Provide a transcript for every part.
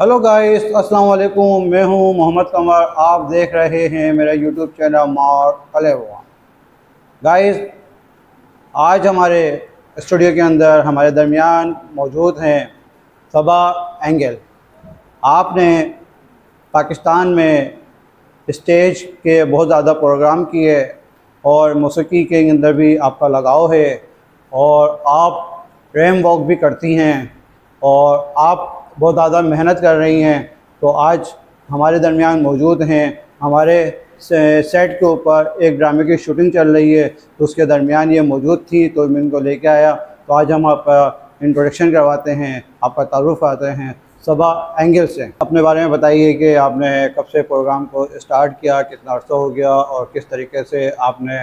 Hello guys, अस्सलाम वालेकुम। मैं हूं मोहम्मद कमर। आप देख रहे हैं मेरा यूट्यूब चैनल मोर कलेवा। गाइस, आज हमारे स्टूडियो के अंदर हमारे दरमियान मौजूद हैं सबा एंगल। आपने पाकिस्तान में स्टेज के बहुत ज़्यादा प्रोग्राम किए और मौसीकी के अंदर भी आपका लगाव है और आप रैम वॉक भी करती हैं और आप बहुत ज़्यादा मेहनत कर रही हैं। तो आज हमारे दरमियान मौजूद हैं। हमारे सेट के ऊपर एक ड्रामे की शूटिंग चल रही है, तो उसके दरमियान ये मौजूद थी, तो मैं इनको लेके आया। तो आज हम आपका इंट्रोडक्शन करवाते हैं, आपका तारुफ आते हैं सबा एंगल से। अपने बारे में बताइए कि आपने कब से प्रोग्राम को स्टार्ट किया, कितना अर्सा हो गया और किस तरीके से आपने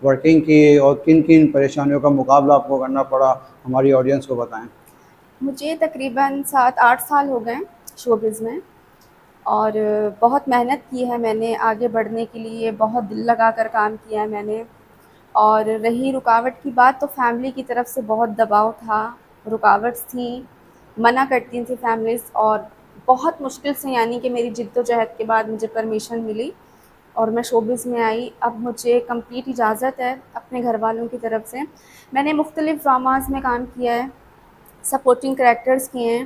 वर्किंग की और किन किन परेशानियों का मुकाबला आपको करना पड़ा, हमारी ऑडियंस को बताएं। मुझे तकरीबन 7-8 साल हो गए शोबिज़ में और बहुत मेहनत की है मैंने आगे बढ़ने के लिए, बहुत दिल लगा कर काम किया है मैंने। और रही रुकावट की बात, तो फैमिली की तरफ से बहुत दबाव था, रुकावट्स थी, मना करती थी फैमिलीज़। और बहुत मुश्किल से यानी कि मेरी जिद्दोजहद के बाद मुझे परमिशन मिली और मैं शोबिज़ में आई। अब मुझे कंप्लीट इजाज़त है अपने घर वालों की तरफ से। मैंने मुख्तलिफ़ ड्रामाज़ में काम किया है, सपोर्टिंग करैक्टर्स किए हैं,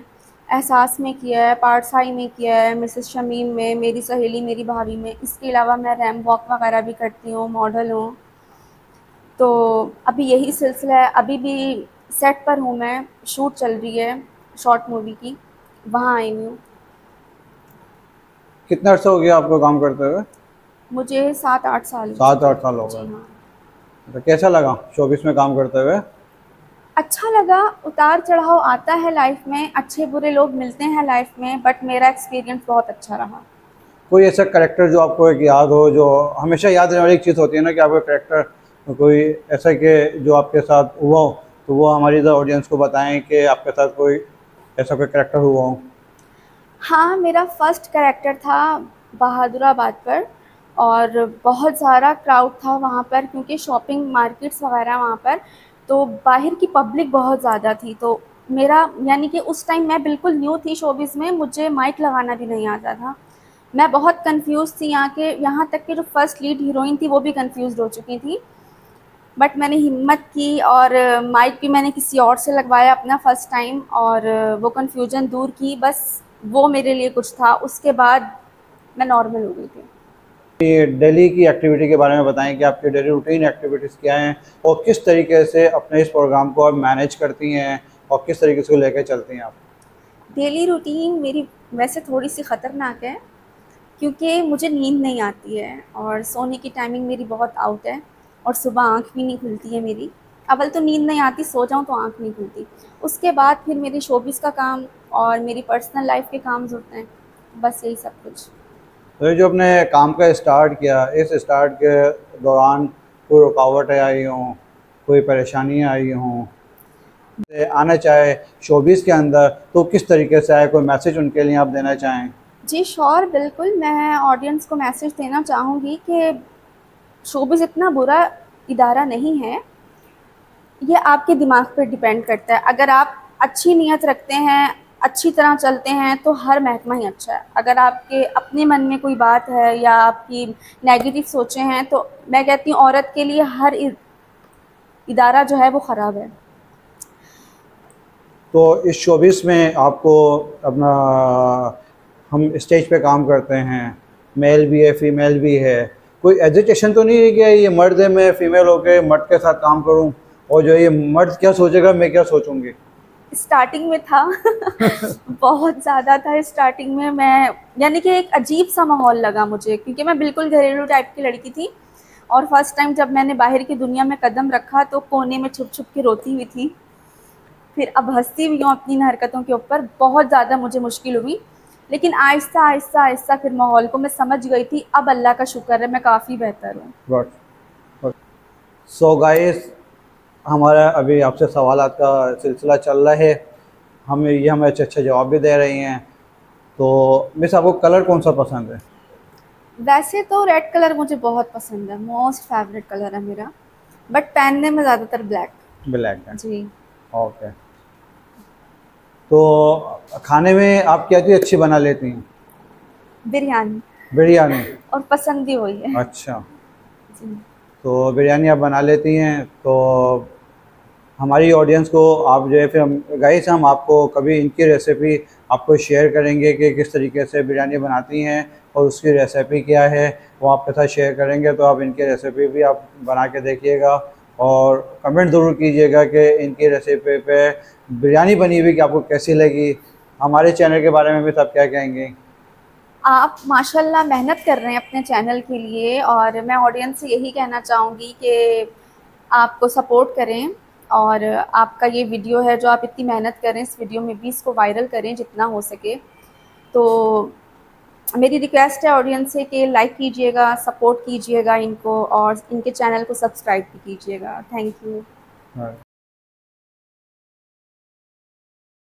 एहसास में किया है, पार्टसाई में किया है, मिसेस शमीम में, मेरी सहेली मेरी भाभी में। इसके अलावा मैं रैम वॉक वगैरह भी करती हूँ, मॉडल हूँ। तो अभी यही सिलसिला है, अभी भी सेट पर हूँ मैं, शूट चल रही है शॉर्ट मूवी की, वहाँ आई हूँ। कितना अर्सा हो गया आपको काम करते हुए? मुझे 7-8 साल हो 7-8 चुके। साल हो जी गए। हाँ। तो कैसा लगा शोबिस में काम करते हुए? अच्छा लगा। उतार चढ़ाव आता है लाइफ में, अच्छे बुरे लोग मिलते हैं लाइफ में, बट मेरा एक्सपीरियंस बहुत अच्छा रहा। कोई ऐसा करेक्टर जो आपको एक याद हो, जो हमेशा याद रहने वाली एक चीज़ होती है ना कि आपका करेक्टर कोई ऐसा कि जो आपके साथ हुआ हो, तो वो हमारी ऑडियंस को बताएं कि आपके साथ कोई ऐसा कोई करेक्टर हुआ हो। हाँ, मेरा फ़र्स्ट कैरेक्टर था बहादुराबाद पर और बहुत सारा क्राउड था वहाँ पर, क्योंकि शॉपिंग मार्केट्स वगैरह वहाँ पर, तो बाहर की पब्लिक बहुत ज़्यादा थी। तो मेरा यानी कि उस टाइम मैं बिल्कुल न्यू थी शोबिज़ में, मुझे माइक लगाना भी नहीं आता था। मैं बहुत कन्फ्यूज़ थी, यहाँ तक कि जो फर्स्ट लीड हीरोइन थी वो भी कन्फ्यूज़्ड हो चुकी थी। बट मैंने हिम्मत की और माइक भी मैंने किसी और से लगवाया अपना फ़र्स्ट टाइम, और वो कन्फ्यूजन दूर की। बस वो मेरे लिए कुछ था, उसके बाद मैं नॉर्मल हो गई थी। ये डेली की एक्टिविटी के बारे में बताएं कि आपकी डेली रूटीन एक्टिविटीज़ क्या हैं और किस तरीके से अपने इस प्रोग्राम को आप मैनेज करती हैं और किस तरीके से लेकर चलती हैं आप। डेली रूटीन मेरी वैसे थोड़ी सी ख़तरनाक है, क्योंकि मुझे नींद नहीं आती है और सोने की टाइमिंग मेरी बहुत आउट है, और सुबह आँख भी नहीं खुलती है मेरी। अव्वल तो नींद नहीं आती, सो जाऊँ तो आँख नहीं खुलती। उसके बाद फिर मेरी शोबिज़ का काम और मेरी पर्सनल लाइफ के काम होते हैं, बस यही सब कुछ। तो ये जो अपने काम का स्टार्ट किया, इस स्टार्ट के दौरान कोई रुकावटें आई हों, कोई परेशानियाँ आई हों, आना चाहे शोबिस के अंदर, तो किस तरीके से आए, कोई मैसेज उनके लिए आप देना चाहें? जी श्योर, बिल्कुल, मैं ऑडियंस को मैसेज देना चाहूँगी कि शोबिज़ इतना बुरा इदारा नहीं है। ये आपके दिमाग पर डिपेंड करता है। अगर आप अच्छी नीयत रखते हैं, अच्छी तरह चलते हैं, तो हर महकमा ही अच्छा है। अगर आपके अपने मन में कोई बात है या आपकी नेगेटिव सोचें हैं, तो मैं कहती हूँ औरत के लिए हर इदारा जो है वो ख़राब है। तो इस शोबिस में आपको अपना, हम स्टेज पे काम करते हैं, मेल भी है फीमेल भी है, कोई एजिटेशन तो नहीं है कि ये मर्द है, मैं फ़ीमेल होकर मर्द के साथ काम करूं और जो ये मर्द क्या सोचेगा मैं क्या सोचूंगी? स्टार्टिंग में था बहुत ज़्यादा था स्टार्टिंग में। मैं यानी कि एक अजीब सा माहौल लगा मुझे, क्योंकि मैं बिल्कुल घरेलू टाइप की लड़की थी और फर्स्ट टाइम जब मैंने बाहर की दुनिया में कदम रखा तो कोने में छुप छुप के रोती हुई थी। फिर अब हंसती भी हूँ अपनी इन हरकतों के ऊपर। बहुत ज़्यादा मुझे मुश्किल हुई, लेकिन आहिस्ता आहिस्ता आहिस्ता फिर माहौल को मैं समझ गई थी। अब अल्लाह का शुक्र है, मैं काफ़ी बेहतर हूँ। बट सो गाइस, हमारा अभी आपसे सवालात का सिलसिला चल रहा है, हमें अच्छे अच्छे जवाब भी दे रही हैं। तो मिस, आपको कलर कौन सा पसंद है? वैसे तो रेड कलर मुझे बहुत पसंद है, मोस्ट फेवरेट कलर है मेरा, बट पहनने में ज़्यादातर ब्लैक। ब्लैक है। जी। ओके। तो खाने में आप क्या चीज़ अच्छी बना लेती हैं? बिरयानी। बिरयानी। और पसंद भी वही है अच्छा, जी। तो बिरयानी आप बना लेती हैं। तो हमारी ऑडियंस को आप जो है, फिर हम गाइस हम आपको कभी इनकी रेसिपी आपको शेयर करेंगे कि किस तरीके से बिरयानी बनाती हैं और उसकी रेसिपी क्या है, वो आपके साथ शेयर करेंगे। तो आप इनकी रेसिपी भी आप बना के देखिएगा और कमेंट ज़रूर कीजिएगा कि इनकी रेसिपी पे बिरयानी बनी हुई कि आपको कैसी लगी। हमारे चैनल के बारे में भी सब क्या कहेंगे? आप माशाल्लाह मेहनत कर रहे हैं अपने चैनल के लिए, और मैं ऑडियंस से यही कहना चाहूँगी कि आपको सपोर्ट करें। और आपका ये वीडियो है जो आप इतनी मेहनत करें, इस वीडियो में भी इसको वायरल करें जितना हो सके। तो मेरी रिक्वेस्ट है ऑडियंस से कि लाइक कीजिएगा, सपोर्ट कीजिएगा इनको, और इनके चैनल को सब्सक्राइब भी कीजिएगा। Thank you. हाँ।